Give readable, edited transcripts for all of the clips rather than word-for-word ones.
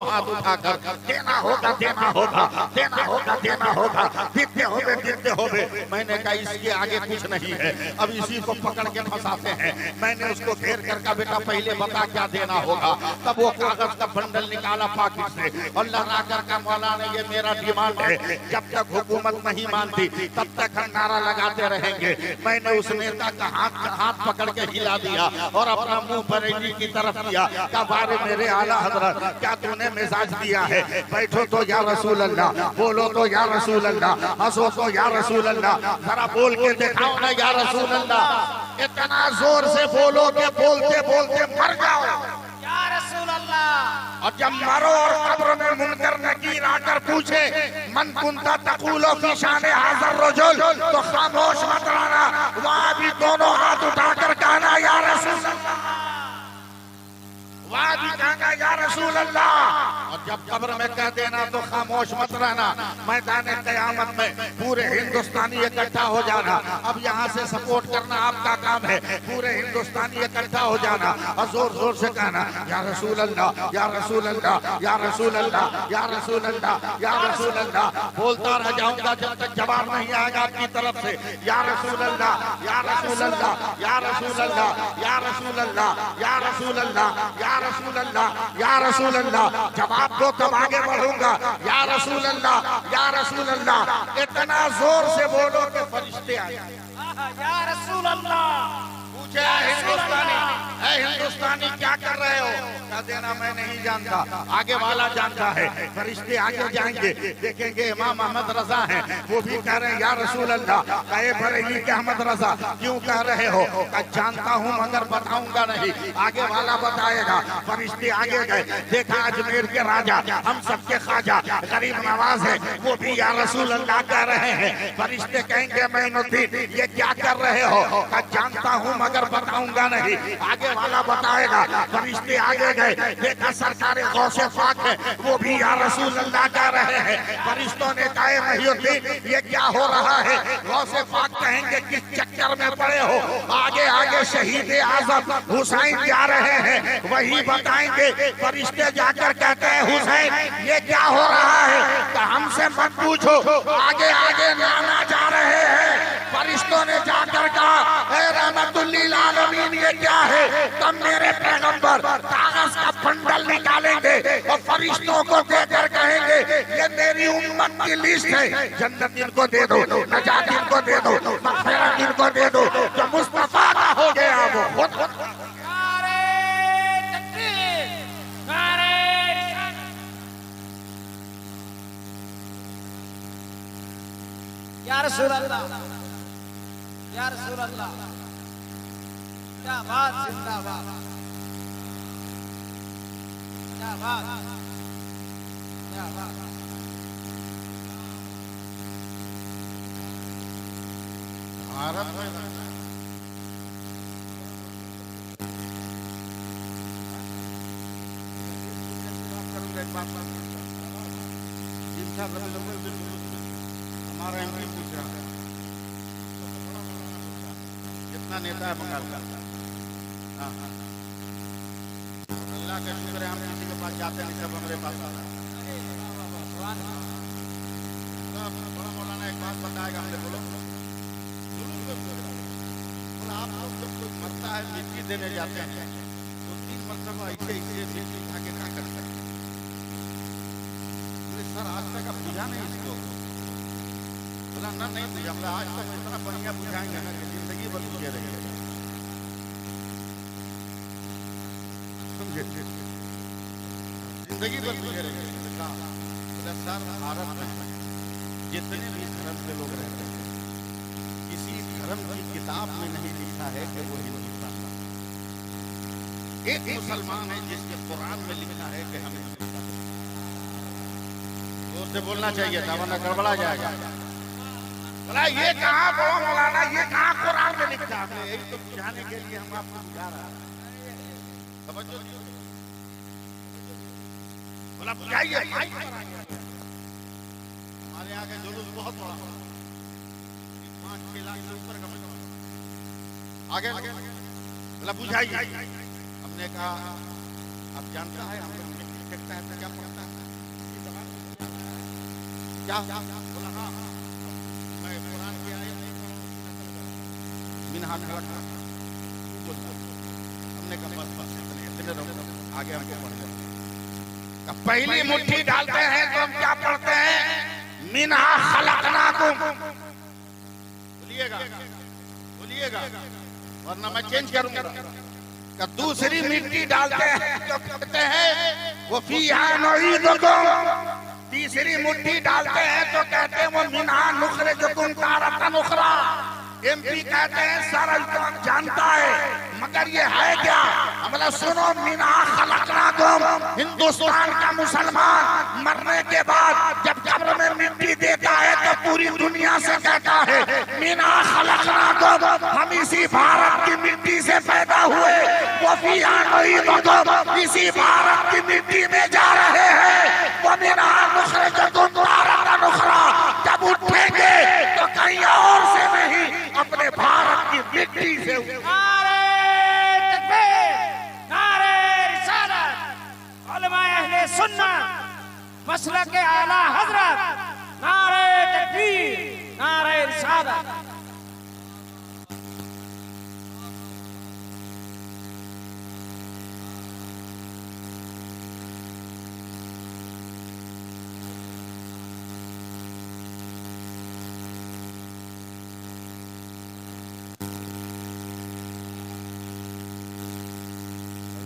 हाथ उठाकर देना होगा देना होगा देना होगा देना होगा दिखते होगे। मैंने कहा इसके आगे कुछ नहीं है, अब इसी को पकड़ के फंसाते हैं। मैंने उसको घेर कर कहा बेटा पहले बता क्या देना होगा। तब वो कागज का बंडल निकाला पॉकेट से और लगा कर का मौलाना ये मेरा डिमांड है, जब तक हुकूमत नहीं मानती तब तक हम नारा लगाते रहेंगे। मैंने उस नेता का हाथ पकड़ के हिला दिया और अपना मुंह बरेली की तरफ किया। क्या बारे मेरे आला हजरत क्या तूने मिजाज दिया है, बैठो तो या रसूल अल्लाह, बोलो तो या रसूल अल्लाह, हंसो तो या रसूल अल्लाह, जरा बोल के दिखाओ ना या रसूल अल्लाह। इतना जोर से बोलो कि बोलते बोलते मर जाओ या रसूल अल्लाह। और जब मरो और कब्र में मुनकर नकीर आकर पूछे मन कुंता तकूलो फी शाने हाज़िर रजुल, तो खामोश मत रहना, वहां भी दोनों हाथ उठाकर कहना या रसूल अल्लाह, वहां भी कहना या रसूल अल्लाह। और जब कब्र में कह देना तो खामोश मत रहना। मैदान क़यामत में पूरे हिंदुस्तानी इकट्ठा हो जाना। अब यहाँ से सपोर्ट करना आपका काम है, पूरे हिंदुस्तानी इकट्ठा हो जाना और जोर जोर से कहना या रसूल अल्लाह या रसूल अल्लाह या रसूल अल्लाह या रसूल अल्लाह या रसूल अल्लाह। बोलता रह जाऊंगा जब तक जवाब नहीं आएगा आपकी तरफ से। या रसूल अल्लाह या रसूल अल्लाह या रसूल अल्लाह या रसूल अल्लाह या रसूल अल्लाह या रसूल अल्लाह या रसूल अल्लाह। जवाब दो तब आगे बढ़ूंगा। या रसूल अल्लाह या रसूल अल्लाह। इतना जोर से बोलो कि फरिश्ते आए या रसूल अल्लाह। पूछे हिंदुस्तानी, है हिंदुस्तानी क्या कर रहे हो? क्या देना मैं नहीं जानता, आगे वाला जानता है। फरिश्ते आगे जाएंगे, देखेंगे इमाम अहमद रजा हैं, वो भी कह रहे हैं या रसूल अल्लाह। कहे बरेली के अहमद रजा क्यों कह रहे हो? जानता हूँ मगर बताऊंगा नहीं, आगे वाला बताएगा। फरिश्ते आगे गए, देखा अजमेर के राजा हम सबके ख्वाजा गरीब नवाज है, वो भी या रसूल अल्लाह कह रहे हैं। फरिश्ते कहेंगे मैनुद्दीन ये क्या कर रहे हो? जानता हूँ मगर बताऊंगा नहीं, आगे वाला बताएगा। फरिश्ते आगे गए, देखा सरकारे गौसे पाक है, वो भी या रसूल अल्लाह कह रहे हैं। फरिश्तों ने कहा महिउद्दीन ये क्या हो रहा है? गौसे पाक कहेंगे किस चक्कर में पड़े हो? आगे आगे शहीद आजम हुसैन जा रहे हैं, वही बताएंगे। फरिश्ते जाकर कहते हैं हुसैन ये क्या हो रहा है? तो हमसे मत पूछो, आगे आगे नाना जा रहे हैं। फरिश्तों ने जाकर कहा ए रहमतुल्लिल आलमीन ये क्या है? तब मेरे पैगंबर कागज का बंडल निकालेंगे और फरिश्तों को देकर कहेंगे ये मेरी उम्मत की लिस्ट है, जन्नत इनको दे दो, नजात इनको दे दो, मग़फ़िरत इनको दे दो। जो मुस्तफा का हो गया वो खुद या रसूल अल्लाह या रसूल अल्लाह। क्या बात, जिंदाबाद, क्या बात, क्या बात। भारत में हमारा एमपी पूछ रहा है कितना नेता है बंगाल का। हाँ हाँ अल्लाह का शुक्र है हम किसी के पास जाते नहीं, सब हमारे पास आता है। बड़ा मौलाना एक बात बताएगा हमने, बोलो आप लोग जब कोई मरता है मिट्टी देने जाते हैं तो 3 मरतबा ऐसे मिट्टी उठा के क्या करते हैं? सर आज तक आप बुझा नहीं इसको? बोला ना नहीं बुझा, बोला आज तक इतना बढ़िया बुझाएंगे ना कि जिंदगी भर बुझे रहेंगे। समझे? जिंदगी भर बुझे रहेंगे। बोला सर भारत में जितने भी धर्म के लोग रहते हैं किसी धर्म की किताब में नहीं लिखा है कि वो हिंदुस्तान का। एक मुसलमान है जिसके कुरान में लिखा है कि हम हिंदुस्तान। जोर से बोलना चाहिए था वरना गड़बड़ा जाएगा। बोला ये कहाँ बोला मौलाना, ये कहाँ कुरान में लिखा है? यही तो बुझाने के लिए हम आपको बुझा रहा है। समझो? बोला बुझाइए। हमारे आगे जुलूस बहुत बड़ा, 5-6 लाख से ऊपर का आगे बोला बुझाइए। हमने कहा आप जानता है हम लोग फेंकता है तो क्या पड़ता क्या बोला? हाँ मैं कुरान की आयत नहीं पढ़ूं, मिनहा खलकना। हमने कहा बस इतने रहो, आगे हमको पढ़ जाओ। पहली मुट्ठी डालते हैं तो हम क्या पढ़ते हैं? मिनहा खलकनाकुम। बोलिएगा बोलिएगा, वरना मैं चेंज करूंगा। दूसरी मिट्टी डालते हैं तो कहते हैं वो फीहा नुईदुकुम। तीसरी मुट्ठी डालते हैं तो कहते हैं वो मिनहा नुखरिजुकुम तारतन उखरा। एमपी कहते हैं सारा जानता है, मगर ये है क्या? मतलब सुनो, मिनहा खलकनाकुम। हिंदुस्तान का मुसलमान मरने के बाद जब कब्र में मिट्टी देता है तो पूरी दुनिया से कहता है मिनहा खलकनाकुम, हम इसी भारत की मिट्टी से पैदा हुए, वो फीहा नुईदुकुम, इसी भारत की मिट्टी में जा रहे हैं, वो मिनहा नुखरिजुकुम तारतन उखरा। जब उठेंगे तो कहीं और से नहीं, अपने भारत की मिट्टी से। नारे तकबीर, नारे रिसालत, उलमाए अहले सुन्नत, मसलक आला हजरत, नारे तकबीर, नारे रिसालत।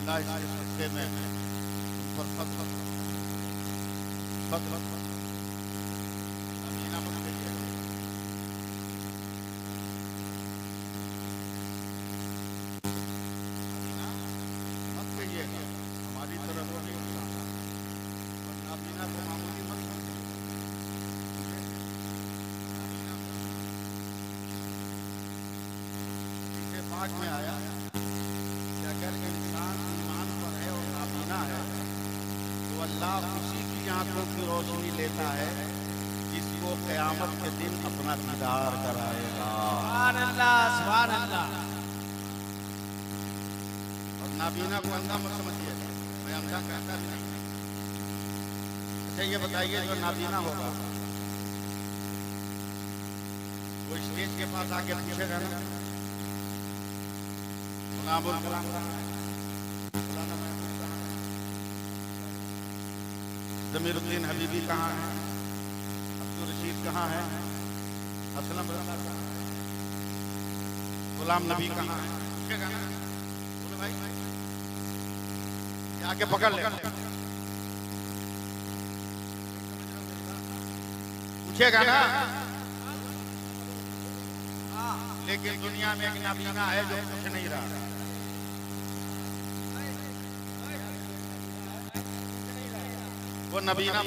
अल्लाह इसके सदक़े में उन पर फज़ल अमीना मत कहिए, अमीना मत कहिएगा, हमारी तरफ वो नहीं होता। अमीना को मामूली मत समझिए। इसे पाक में आया कि अगर इंसान ईमान पर है और नाबीना है तो अल्लाह उसी की आंखों की रोशनी लेता है जिसको क़यामत के दिन अपना दीदार कराएगा। सुभान अल्लाह, सुभान अल्लाह। और नाबीना को अंधा मत समझिए, मैं अंधा कहता भी नहीं। अच्छा ये बताइए, जो नाबीना होगा वो स्टेज के पास आके पूछेगा ना, गुलामुल कलाम जमीरुद्दीन हबीबी कहाँ है, अब्दुल रशीद कहाँ है, असलम गुलाम नबी कहाँ है? पूछेगा ना, बोलो भाई आके पकड़ ले, पूछेगा ना। लेकिन दुनिया में एक नाबीना है जो पूछ नहीं रहा। वो नबीना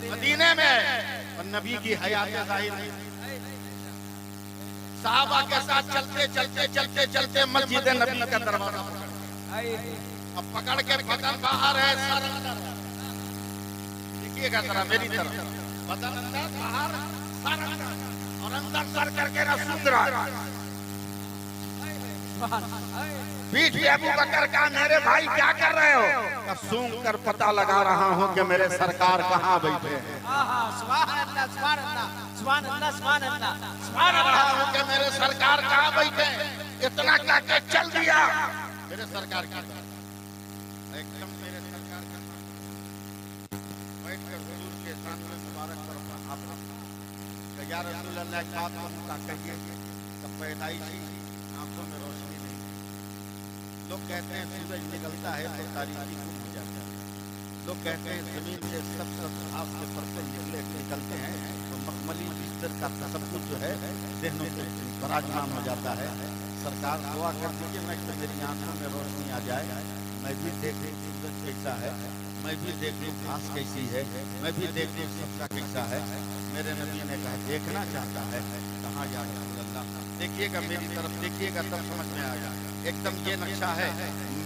मदीने में और नबी की हयात ज़ाहिर नहीं। साहबा के साथ चलते चलते चलते चलते मस्जिद नबी का दरवाजा अब पकड़ के बदन बाहर है, सर अंदर। देखिएगा जरा मेरी तरफ, बदन अंदर बाहर सर अंदर, और अंदर सर करके ना सूंघ रहा। बीच में अबू बकर का, मेरे भाई क्या कर रहे हो? का सूंघ कर पता लगा रहा हूँ कि मेरे सरकार कहाँ बैठे हैं। सुभान अल्लाह, सुभान अल्लाह, सुभान अल्लाह, सुभान अल्लाह, सुभान रहा अल्लाह। हूँ कि मेरे सरकार कहाँ बैठे हैं। इतना क्या के चल दिया मेरे सरकार का, एकदम मेरे सरकार का बैठ कर हुजूर के सामने मुबारक पर अपना हाथ रखा। या रसूल अल्लाह, एक बात का कहिए, जब पैदाइशी आंखों में रोशनी नहीं। लोग कहते हैं सूरज निकलता है तो तारीकी गुम हो जाता है। लोग कहते हैं जमीन से सब घास के परते निकलते हैं तो मखमली बिस्तर का तसव्वुर जो है ज़हनों में पराजमान हो जाता है। सरकार दुआ कर दीजिए, मैं कि मेरी आंखों में रोशनी आ जाए, मैं भी देख लूँ सूरज कैसा है, मैं भी देख लूँ घास कैसी है, मैं भी देख लूँ सब्जा कैसा है। मेरे नबी ने कहा देखना चाहता है, कहाँ या रसूल अल्लाह, देखिएगा मेरी तरफ देखिएगा तब समझ में आएगा। एकदम ये नक्शा है,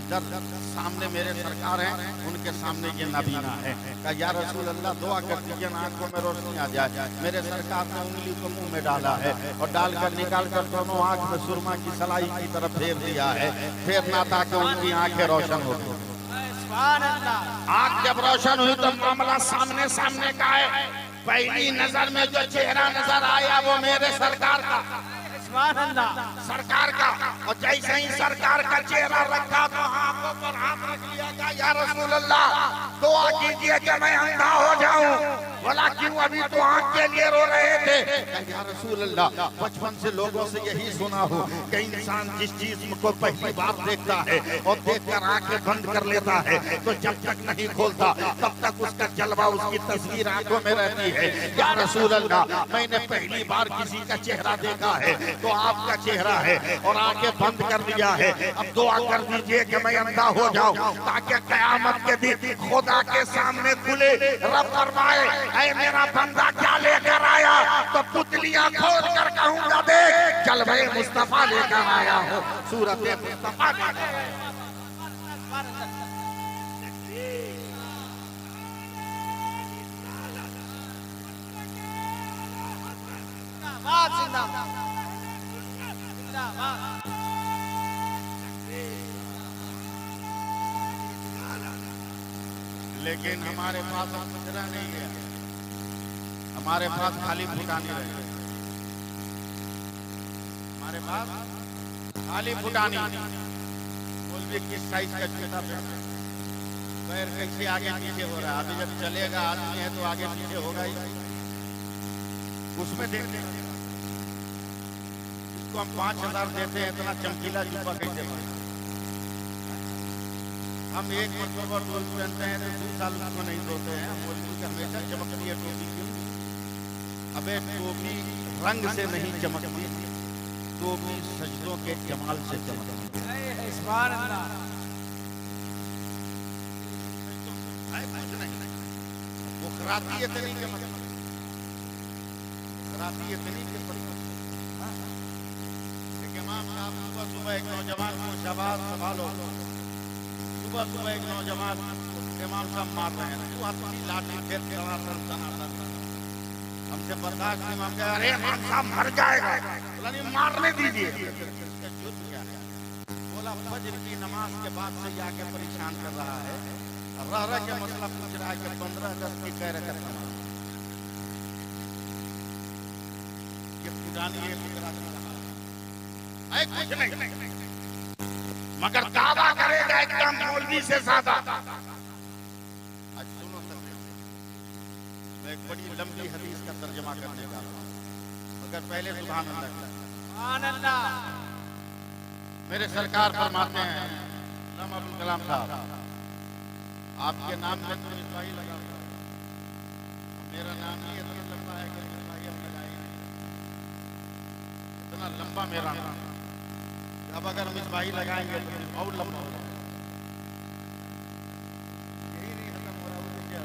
जब सामने मेरे सरकार हैं, उनके सामने ये नाबीना है। कहा या रसूल अल्लाह, दुआ कर दीजिए आंखों में रोशनी आ जाए। मेरे सरकार ने उंगली को मुंह में डाला है और डालकर निकाल कर दोनों आंख में सुरमा की सलाई की तरफ फेर दिया है, फेर ना ताकि उनकी आंखें रोशन हो गई। सुभान अल्लाह, आंख जब रोशन हुई तो मामला सामने सामने का है। पहली नजर में जो चेहरा नजर आया वो मेरे सरकार का, सुभान अल्लाह। सरकार का। और जैसे ही सरकार का चेहरा रखा तो आंखों पर हाथ रख लिया था, या रसूल अल्लाह दुआ कीजिए कि मैं अंधा हो जाऊं। बोला क्यों? अभी तो आंख के लिए रो रहे थे। या रसूल अल्लाह बचपन से लोगों से यही सुना हो कि इंसान जिस चीज को पहली बार देखता है और देखकर आंखें बंद कर लेता है तो जब तक नहीं खोलता तब तक उसका जलवा, उसकी तस्वीर आंखों में रहती है। या रसूल अल्लाह मैंने पहली बार किसी का चेहरा देखा है तो आपका चेहरा है और आंखें बंद कर दिया है। अब दुआ कर दीजिए कि मैं अंधा हो जाऊं ताकि कयामत के दिन खुदा के सामने खुले, रब फरमाए ऐ मेरा बंदा क्या लेकर आया, तो पुतलियां खोल कर कहूंगा देख जलवे मुस्तफा लेकर आया हो, सूरत मुस्तफा लेकर आया। जिंदाबाद। लेकिन हमारे पास कचरा नहीं है, हमारे पास खाली फुटानी रहे। हमारे पास खाली फुटानी। बोलिए किस साइज का जूता पहना, पैर कैसे आगे पीछे हो रहा है। अभी जब चलेगा आदमी है तो आगे पीछे होगा ही। उसमें देखते हैं इसको हम 5000 देते हैं, इतना चमकीला जूता कैसे बना। हम एक मरतबा रोज पहनते हैं तो 2 साल उसको नहीं धोते हैं। हम बोलते हैं हमेशा चमकती है टोपी क्यों? अबे टोपी रंग से नहीं चमकती, टोपी सजदों के जमाल से चमकती है। सुभान अल्लाह। वो खराती इतनी के मतलब, खराती इतनी के मतलब। इमाम साहब सुबह सुबह एक नौजवान को शाबाश संभालो, सुबह सुबह एक नौजवान इमाम साहब मार रहे हैं, तू अपनी लाठी फेर के हमसे बर्दाश्त नहीं मांगे। अरे इमाम साहब मर जाएगा, बोला नहीं मारने दीजिए। युद्ध क्या है? बोला फजर की नमाज के बाद से आके परेशान कर रहा है, रह रह के मसला पूछ रहा है कि 15 अगस्त की कह रहे थे ये पुरानी है कुछ नहीं, मगर दावा करेगा एकदम मौलवी से ज्यादा। आज सुनो मैं एक बड़ी लंबी हदीस का तर्जमा करने जा रहा हूं, मगर पहले सुभान अल्लाह। मेरे सरकार फरमाते हैं अब्दुल कलाम साहब, आपके नाम में तो मिसबाही लगा, मेरा नाम ही इतना लंबा है कि मिसबाही हम लगाई नहीं, इतना लंबा मेरा नाम। अब अगर मिसबाही लगाएंगे तो और लंबा होगा। यही नहीं खत्म हो रहा, वो क्या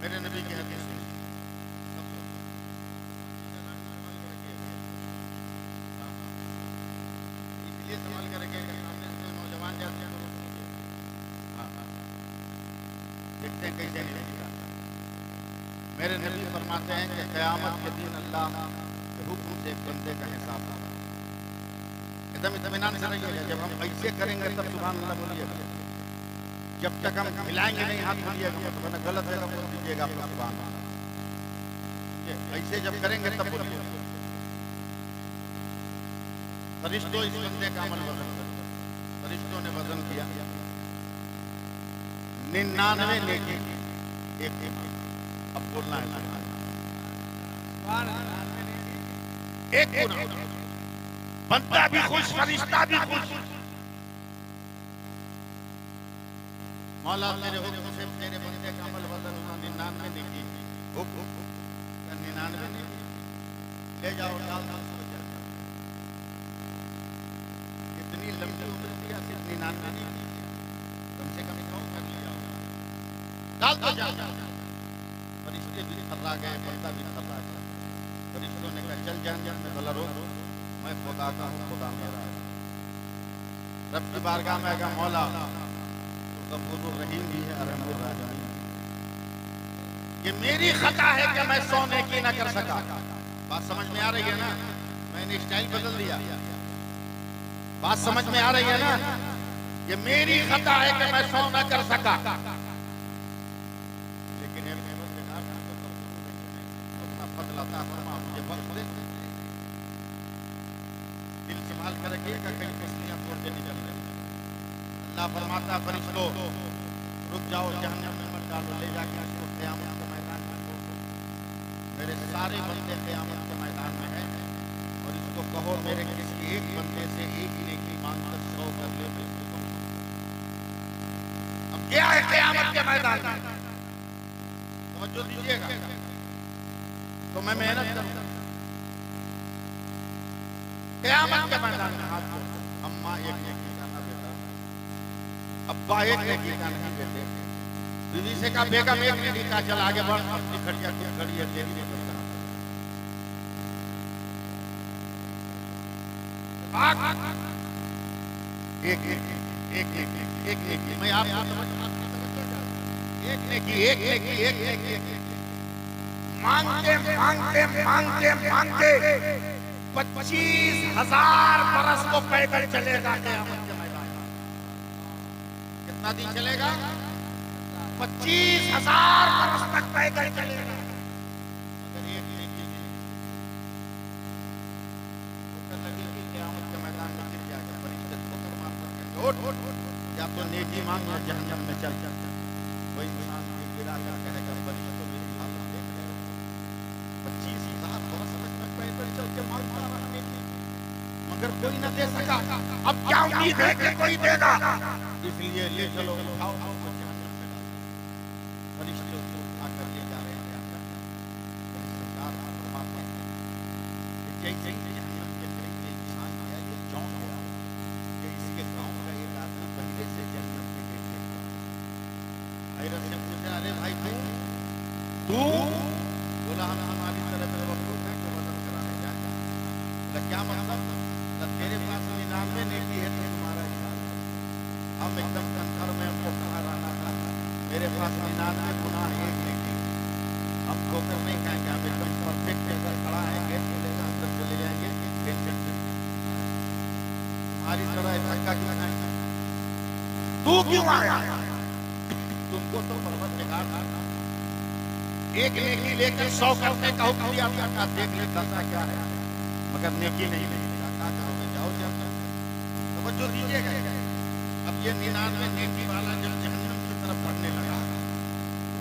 मेरे नबी की हदीस इसलिए संभाल कर रखे नौजवान जाते हैं देखते हैं कैसे नहीं लगेगा। मेरे नबी फरमाते हैं कि क़यामत के दिन अल्लाह के हुक्म से एक बंदे का हिसाब होगा। एकदम इत्मीनान से रहिएगा, जब हम ऐसे करेंगे तब सुभान अल्लाह बोलिएगा, जब तक हम हिलाएंगे नहीं हाथ बोलिएगा, मतलब गलत है बोल दीजिएगा अपना सुभान अल्लाह। ऐसे जब करेंगे तब बोलिएगा। फरिश्तों इस बंदे का अमल वजन करो, फरिश्तों ने वजन किया 99 नेकी एक ईमान। अब बोलना है एक गुना, बंदा भी खुश फरिश्ता भी खुश। मौला तेरे हुक्म से तेरे बंदे का अमल वजन हुआ 99 नेकी, 99 नेकी ले जाओ डाल दो। इतनी लंबी उम्र दिया सिर्फ 99 नेकी, कम से कम 100 कर लिया डाल दो जाओ। फरिश्ते भी थर्रा गए, बंदा भी थर्रा गया। फरिश्तों ने कहा चल जान जान में भला रोक, मैं खुदा का हूँ, खुदा मेरा है। रब की बारगाह में आएगा मौला तो गफूर रहीम भी है, रहमुर रहीम। ये मेरी खता है कि मैं 100 नेकी ना कर सका। बात समझ में आ रही है ना? मैंने स्टाइल बदल दिया। बात समझ में आ रही है ना? ये मेरी खता है कि मैं 100 न कर सका, लेकिन एक नेमत ने कहा तो अपना फजल अता फरमा, मुझे बख्श दे। दिल संभाल कर रखिएगा, कहीं मछलियां तोड़ के निकल गई। अल्लाह फरमाता फरिश्तों रुक जाओ, जहन्नम में मत डालो, ले जाके इसको क़यामत के मैदान में छोड़ दो। मेरे सारे बंदे क़यामत के मैदान में हैं और इसको कहो मेरे किसी एक बंदे से एक नेकी मांग कर 100 कर ले। अब क्या है क़यामत के मैदान में? तवज्जो दीजिएगा तो मैं मेहनत करूंगा। क़यामत के मैदान में हाथ जोड़, अम्मा एक नेकी का ना बेटा, अब्बा एक नेकी का नहीं बेटे, बीवी से कहा बेगम एक नेकी का, चल आगे बढ़, अपनी खड़िया क्या खड़ी है तेरी नहीं करता। एक नेकी मैं आपको एक नेकी मांगते मांगते मांगते मांगते 25,000 बरस को पैदल चलेगा क़यामत के मैदान में। कितना दिन चलेगा? 25,000 बरस तक पैदल चलेगा। अगर एक नेकी लगी कि क़यामत के मैदान में गिर जाएगा, फरिश्ते ठोकर मार करके उठ, या तो नेकी मांग या जहन्नम में चल। कोई इंसान गिरा कर कहेगा फरिश्तों मेरी हालत देख रहे हो, 25,000 बरस तक पैदल चल के मांगता रहा नेकी, मगर कोई न दे सका। अब क्या उम्मीद है कि कोई देगा? इसलिए ले चलो, उठाओ उसको जहन्नम में डालो। फरिश्ते उसको उठाकर ले जा रहे हैं। सरकार फरमाते हैं जैसे ही जहन्नम के करीब में इंसान गया, ये चौंक गया कि इसके गांव का एक आदमी पहले से जहन्नम के गेट पे खड़ा है। हैरत से पूछा, अरे भाई तू? बोला हम हमारी तरह मेरे मखलूक हैं जो मदद कराने जाते हैं। बोला क्या मतलब? तेरे पास 99 नेकी है तो तुम्हारा इशारा। हम एकदम कंकर में हमको कहा रहना था, मेरे पास 99 गुनाह एक नेकी, हम ठोकर नहीं खाएंगे, हम एकदम परफेक्ट जगह खड़ा है, गेट खुलेगा अंदर चले जाएंगे, टेंशन नहीं। तुम्हारी तरह धक्का क्यों खाएंगे? तू क्यों आया? तुमको तो परवरदिगार एक नेकी लेकर 100 करने का हुक्म दिया था, देख ले करता क्या है, मगर नेकी नहीं मिली। क्या करोगे? जाओ जहन्नम। तवज्जो दीजिएगा। अब ये 99 नेकी वाला जब जहन्नम की तरफ बढ़ने लगा,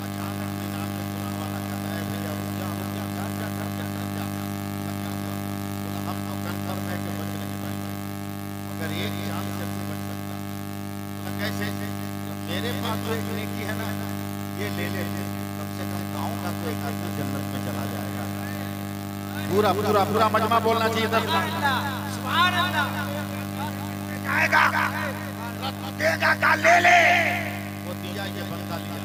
अचानक 99 गुनाह वाला कहता है भैया रुक जा, बोला हम तो कंफर्म है कि बच नहीं पाएंगे, मगर एक चांस से तू बच सकता। बोला कैसे? मेरे पास जो एक नेकी है ना, ये ले ले, कम से कम गाँव का तो एक आदमी जन्नत में चला जाएगा। पूरा पूरा पूरा मजमा बोलना चाहिए। जाएगा देगा का ले ले, वो दिया, ये बंदा लिया,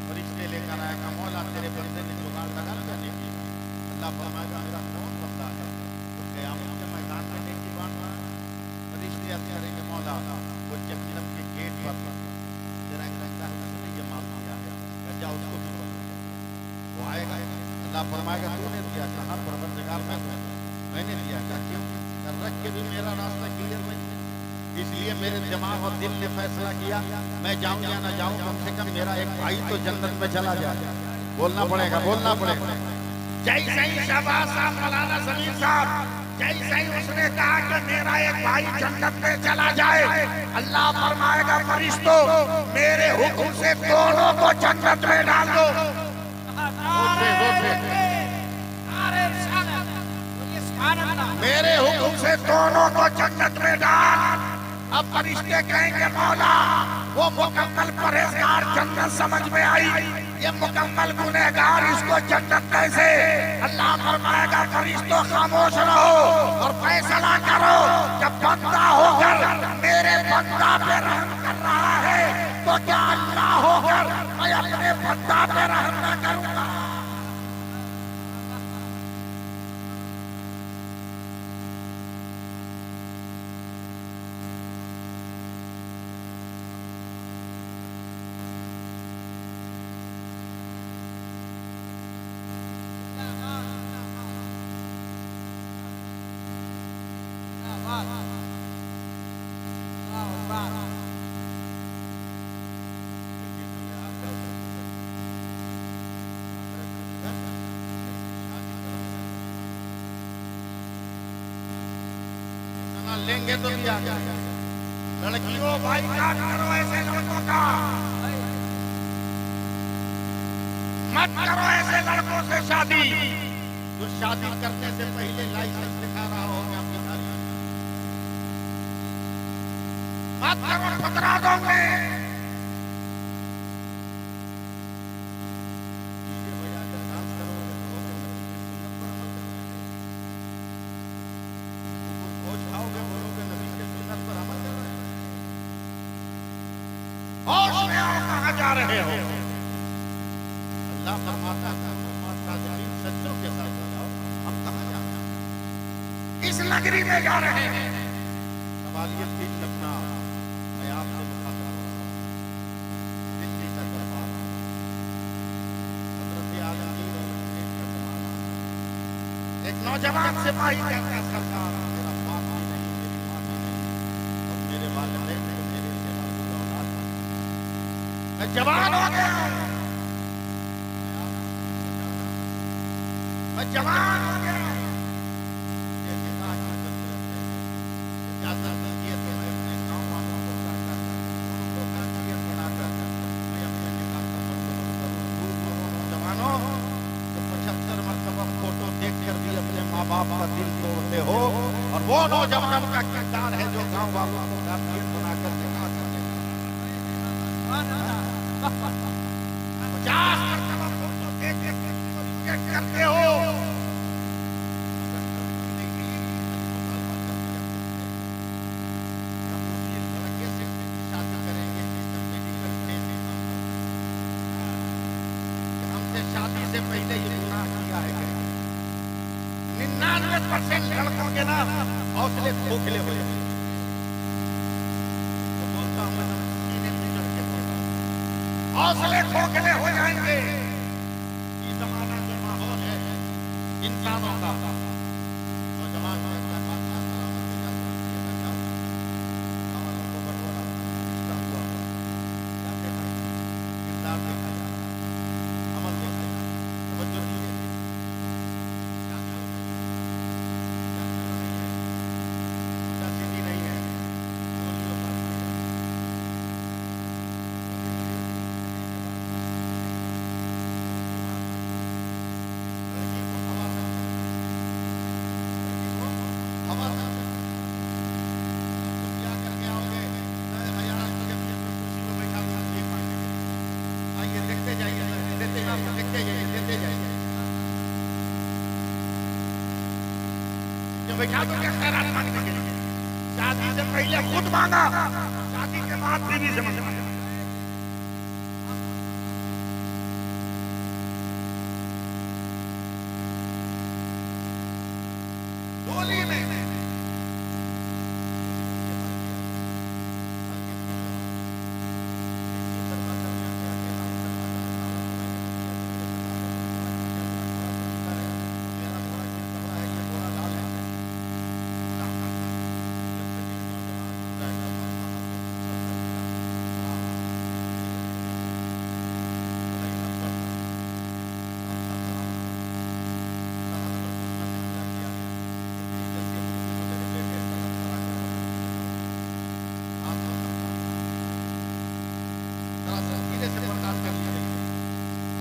फरिश्ते लेकर आएगा, मौला तेरे बंदे ने जुगाड़ लगा करने की। अल्लाह फरमाएगा मेरा कौन बंदा है तो क़यामत के मैदान में नेकी बांट रहा है। फरिश्ते अर्ज़ करेंगे मौला वो जहन्नम के गेट पर तेरा एक बंदा है, उसने ये माल दिया है, जाओ उसको भी बोलो। वो आएगा, अल्लाह फरमाएगा तूने दिया? कहाँ? परवरदिगार मैंने दिया। क्या क्यों? कर रख के भी मेरा रास्ता क्लियर नहीं, इसलिए मेरे दिमाग और दिल ने फैसला किया मैं जाऊं या ना जाऊं, कम से कम मेरा एक भाई तो जन्नत में चला जाए। बोलना पड़ेगा, बोलना पड़ेगा। जैसे ही शहबाज साहब, मौलाना जमीर साहब, जैसे ही उसने कहा कि मेरा एक भाई जन्नत में चला जाए, अल्लाह फरमाएगा फरिश्तों मेरे हुक्म से दोनों को जन्नत में डाल दो। मेरे हुक्म से दोनों को जन्नत में डाल। अब फरिश्ते कहेंगे मौला वो मुकम्मल परहेजगार जन्नत समझ में आई, ये मुकम्मल गुनहगार इसको जन्नत कैसे? अल्लाह फरमाएगा फरिश्तों खामोश रहो और फैसला करो। जब बंदा होकर मेरे बंदा पे रहम कर रहा है तो क्या अल्लाह होकर मैं अपने बंदा पे रहम न करूंगा? लेंगे तो दिया जाएगा। लड़कियों बाइकाट करो ऐसे लड़कों का, मत करो ऐसे लड़कों से शादी जो शादी करने से पहले लाइसेंस दिखा रहा हो कि आपकी शादी। मत करो, ठुकरा दोगे। बोलोगे नबी के सुन्नत पर अमल कर रहे हैं। होश में आओ, कहां जा रहे हो? अल्लाह फरमाता है सच्चों के साथ जाओ। हम कहां जा रहे हैं? इस नगरी में जा रहे हैं। सवाल ये ठीक लगना, मैं आपसे मुखातिब हूं। दिल्ली का दरबार, हजरत आलमगीर और अंग्रेज का जमाना। एक नौजवान सिपाही कहता है, सरकार मेरा बाप भी नहीं, मेरी माँ भी नहीं, और मेरे वालिदैन को मेरे सिवा कोई औलाद नहीं। मैं जवान हो गया हूं, मैं जवान हो गया हूं। ये निकाह की जरूरत है। इजाजत दीजिए तो मैं अपने गांव वालों को कहकर उनको कांचियत बनाकर मैं अपने निकाह का बंदोबस्त करूं। भूल करो नौजवानों, तो 75 मरतबा फोटो देखकर भी अपने माँ बाप का दिल तोड़ते हो, और वो नौजवान का किरदार है जो गांव वालों को कांचियत बनाकर निकाह करने का 50 मरतबा फोटो देख करते हो। लड़के से शादी करेंगे, मेडिकल हमसे शादी से पहले ये गुनाह किया है। 99% लड़कों के ना हौसले खोखले हो जाते। तो बोलता हूं मैं, हौसले खोखले हो जाएंगे। जमाना जो माहौल है इंसानों का, नौजवान अमल देखा, तवज्जो दीजिए। नहीं है, बैठा तो क्या खैरात मांगने के लिए? शादी से पहले खुद मांगा, शादी के बाद बीवी से मांगा। डोली में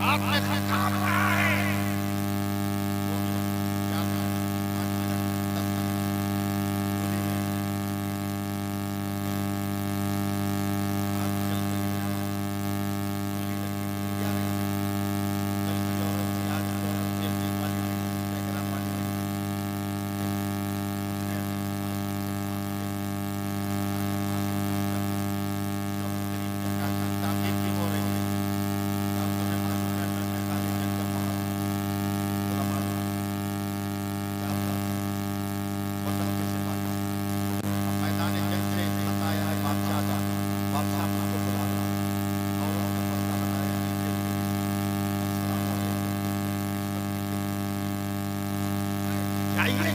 हाथ में काम रहा है।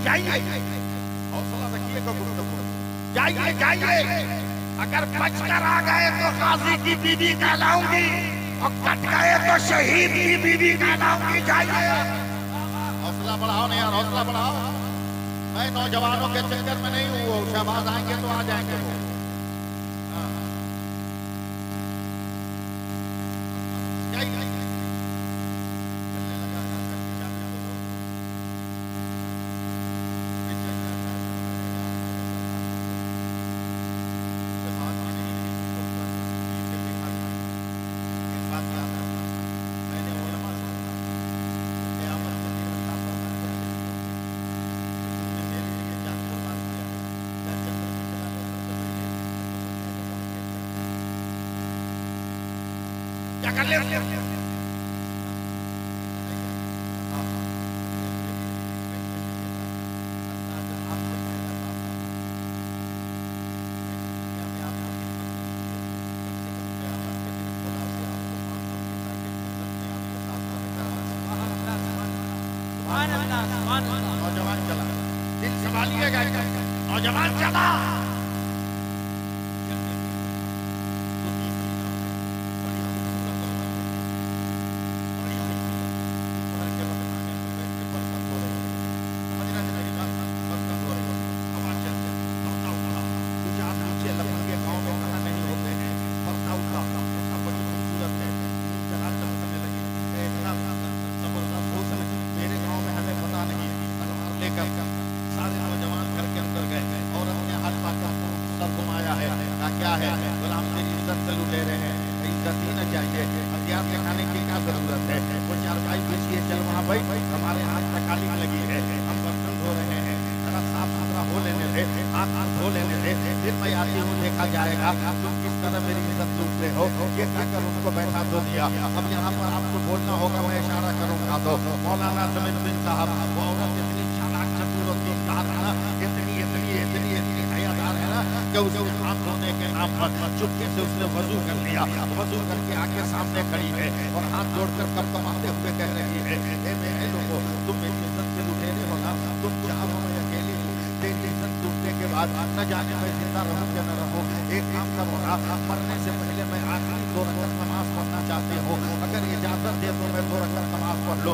जाइए, हौसला रखिए, जाइए जाइए। अगर बचकर आ गए तो गाजी की बीवी कहलाऊंगी, और कट गए तो शहीद की बीवी कहलाऊंगी। जाइए, हौसला बढ़ाओ ना यार, हौसला बढ़ाओ। मैं नौजवानों के चक्कर में नहीं हूँ, वो शहबाज आएंगे तो आ जाएंगे वो। हाँ। क्या कर ले? नौजवान चला, दिल संभालिएगा, नौजवान चला। मेरे गांव में हमें पता नहीं, तलवार लेकर सारे नौजवान घर के अंदर गए और अपने हाथ पाकर सर घुमाया है। क्या है? गुलाम तेरी इज्जत से लुटे रहे हैं, इज्जत ही न चाहिए, हथियार दिखाने की क्या जरूरत है? वो चारपाई बिछिए, चल वहाँ भाई, हमारे हाथ में काली लगी है, हम बर्तन धो रहे हैं, जरा साफ सुथरा हो लेने दे, हाथ धो लेने दे, फिर मैं आती हूँ, देखा जाएगा तुम किस तरह मेरी इज्जत लूटते हो। ये कहकर उनको बैठा दो दिया। अब यहाँ पर आपको बोलना होगा, मैं इशारा करूंगा तो मौलाना जमीनुद्दीन साहब, वो औरत इतनी चालाक चतुर और दीनदार है ना, इतनी हयादार है ना कि उसे हाथ धोने के नाम पर चुपके से उसने वजू कर लिया। वजू करके आके सामने खड़ी है और हाथ जोड़कर कब कमाते हुए कह रही है, ए मेरे लोगों, तुम मेरी इज्जत से लुटेरे हो ना, तुम चारों में अकेली हो, तेरी इज्जत टूटने के बाद न जाने मैं जिंदा रहूं या न रहूं। एक काम करो ना, मरने से पहले मैं आखिरी 2 रकात नमाज पढ़ना चाहती हूँ, अगर इजाजत दे तो मैं 2 रकात नमाज पढ़ लो।